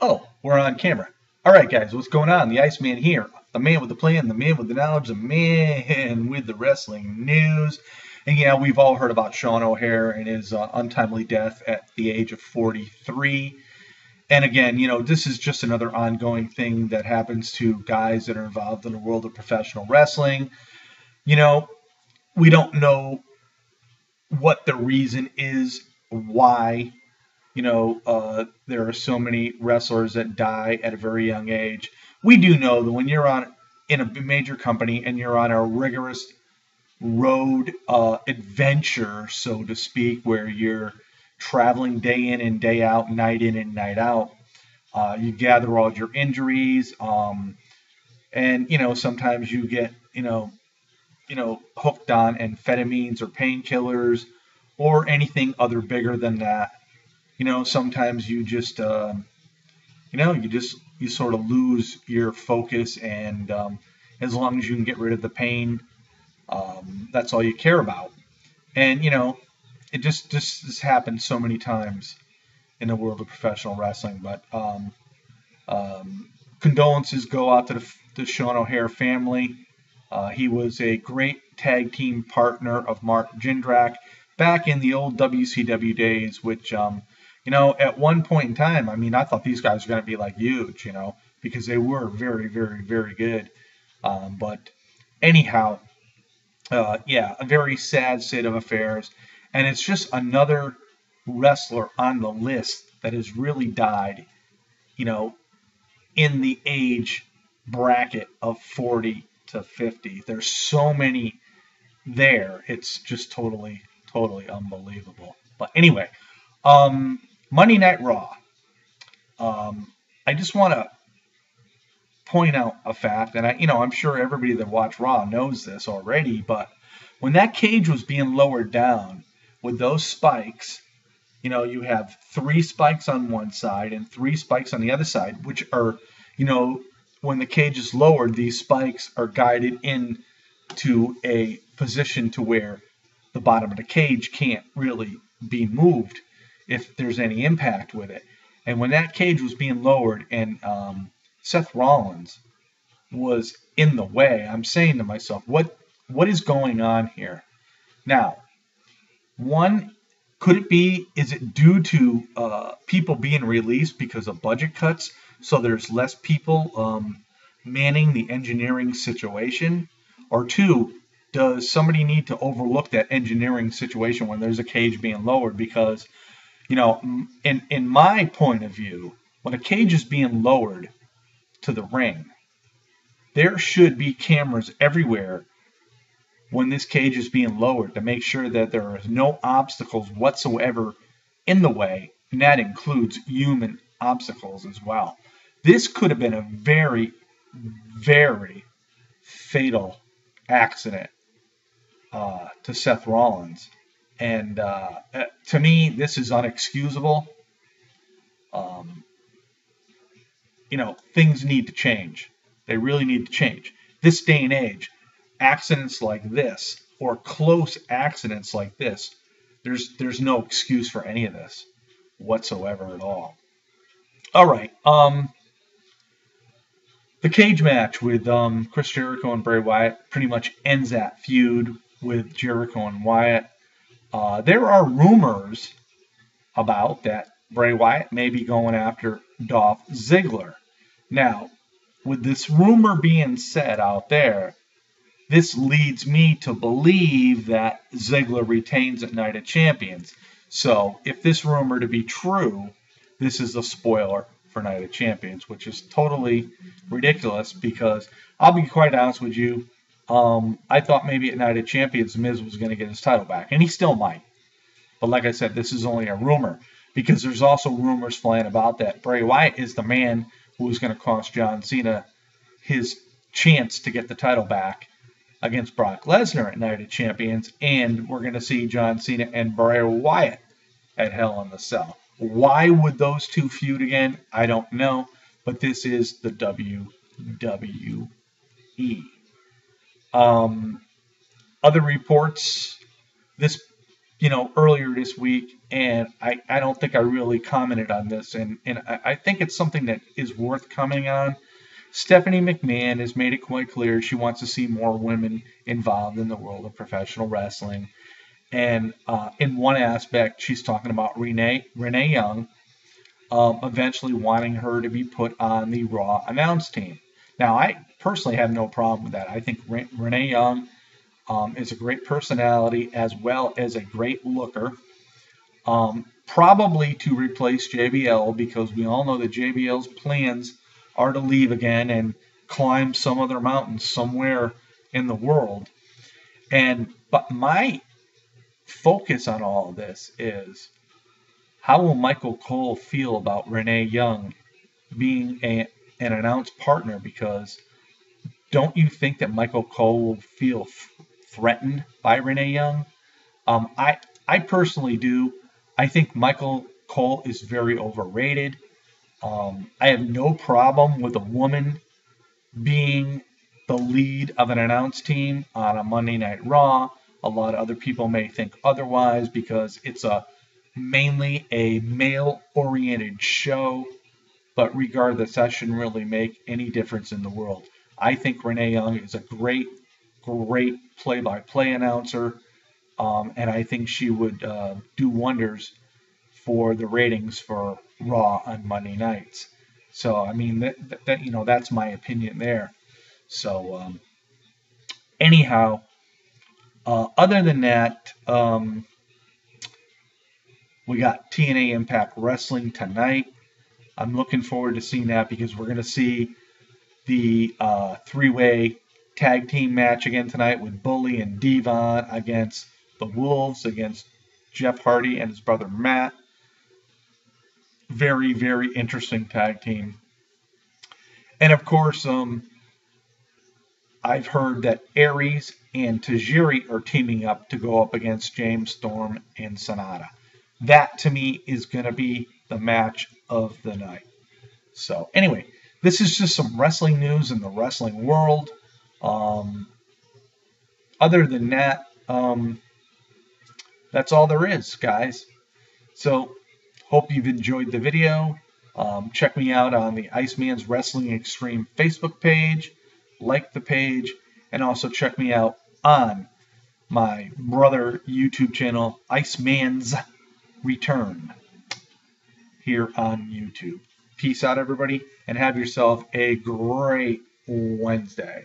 Oh, we're on camera. All right, guys, what's going on? The Iceman here. The man with the plan, the man with the knowledge, the man with the wrestling news. And yeah, we've all heard about Sean O'Haire and his untimely death at the age of 43. And again, this is just another ongoing thing that happens to guys that are involved in the world of professional wrestling. We don't know what the reason is, why there are so many wrestlers that die at a very young age. We do know that when you're in a major company and you're on a rigorous road adventure, so to speak, where you're traveling day in and day out, night in and night out, you gather all your injuries, and sometimes you get hooked on amphetamines or painkillers or anything other bigger than that. Sometimes you just, you sort of lose your focus, and as long as you can get rid of the pain, that's all you care about. And, it just has happened so many times in the world of professional wrestling. But condolences go out to the Sean O'Haire family. He was a great tag team partner of Mark Jindrak back in the old WCW days, which, at one point in time, I thought these guys were going to be like huge, because they were very, very, very good. But anyhow, a very sad state of affairs. And it's just another wrestler on the list that has really died, in the age bracket of 40 to 50. There's so many there. It's just totally, totally unbelievable. But anyway, Monday Night Raw. I just want to point out a fact, and I'm sure everybody that watched Raw knows this already, but when that cage was being lowered down with those spikes, you have 3 spikes on one side and 3 spikes on the other side, which are, when the cage is lowered, these spikes are guided in to a position to where the bottom of the cage can't really be moved if there's any impact with it. And when that cage was being lowered and Seth Rollins was in the way, I'm saying to myself, what is going on here? Now, one, could it be, is it due to people being released because of budget cuts, so there's less people manning the engineering situation? Or 2, does somebody need to overlook that engineering situation when there's a cage being lowered? Because, in my point of view, when a cage is being lowered to the ring, there should be cameras everywhere when this cage is being lowered to make sure that there are no obstacles whatsoever in the way, and that includes human obstacles as well. This could have been a very, very fatal accident to Seth Rollins. And to me, this is unexcusable. Things need to change. They really need to change. This day and age, accidents like this, or close accidents like this, there's no excuse for any of this whatsoever at all. All right. The cage match with Chris Jericho and Bray Wyatt pretty much ends that feud with Jericho and Wyatt. There are rumors about that Bray Wyatt may be going after Dolph Ziggler. Now, with this rumor being said out there, this leads me to believe that Ziggler retains at Night of Champions. So, if this rumor to be true, this is a spoiler for Night of Champions, which is totally ridiculous because I'll be quite honest with you, I thought maybe at Night of Champions Miz was going to get his title back, and he still might. But like I said, this is only a rumor because there's also rumors flying about that Bray Wyatt is the man who is going to cost John Cena his chance to get the title back against Brock Lesnar at Night of Champions, and we're going to see John Cena and Bray Wyatt at Hell in the Cell. Why would those two feud again? I don't know, but this is the WWE. Other reports, this earlier this week, and I don't think I really commented on this, and I think it's something that is worth commenting on. Stephanie McMahon has made it quite clear she wants to see more women involved in the world of professional wrestling. And in one aspect, she's talking about Renee Young, eventually wanting her to be put on the Raw announce team. Now, I personally have no problem with that. I think Renee Young is a great personality as well as a great looker. Probably to replace JBL, because we all know that JBL's plans are to leave again and climb some other mountain somewhere in the world. But my focus on all of this is, how will Michael Cole feel about Renee Young being an announced partner? Because don't you think that Michael Cole will feel threatened by Renee Young? I personally do. I think Michael Cole is very overrated. I have no problem with a woman being the lead of an announced team on a Monday Night Raw. A lot of other people may think otherwise because it's mainly a male-oriented show. But regardless, that shouldn't really make any difference in the world. I think Renee Young is a great play-by-play announcer, and I think she would do wonders for the ratings for Raw on Monday nights. So, I mean, that's my opinion there. So, anyhow, other than that, we got TNA Impact Wrestling tonight. I'm looking forward to seeing that because we're going to see the three-way tag team match again tonight with Bully and Devon against the Wolves, against Jeff Hardy and his brother Matt. Very, very interesting tag team. And of course, I've heard that Aries and Tajiri are teaming up to go up against James Storm and Sonata. That, to me, is going to be the match of the night. So, anyway, this is just some wrestling news in the wrestling world. Other than that, that's all there is, guys. So, hope you've enjoyed the video. Check me out on the Iceman's Wrestling Extreme Facebook page. Like the page. And also check me out on my brother YouTube channel, Iceman's Return, here on YouTube. Peace out, everybody, and have yourself a great Wednesday.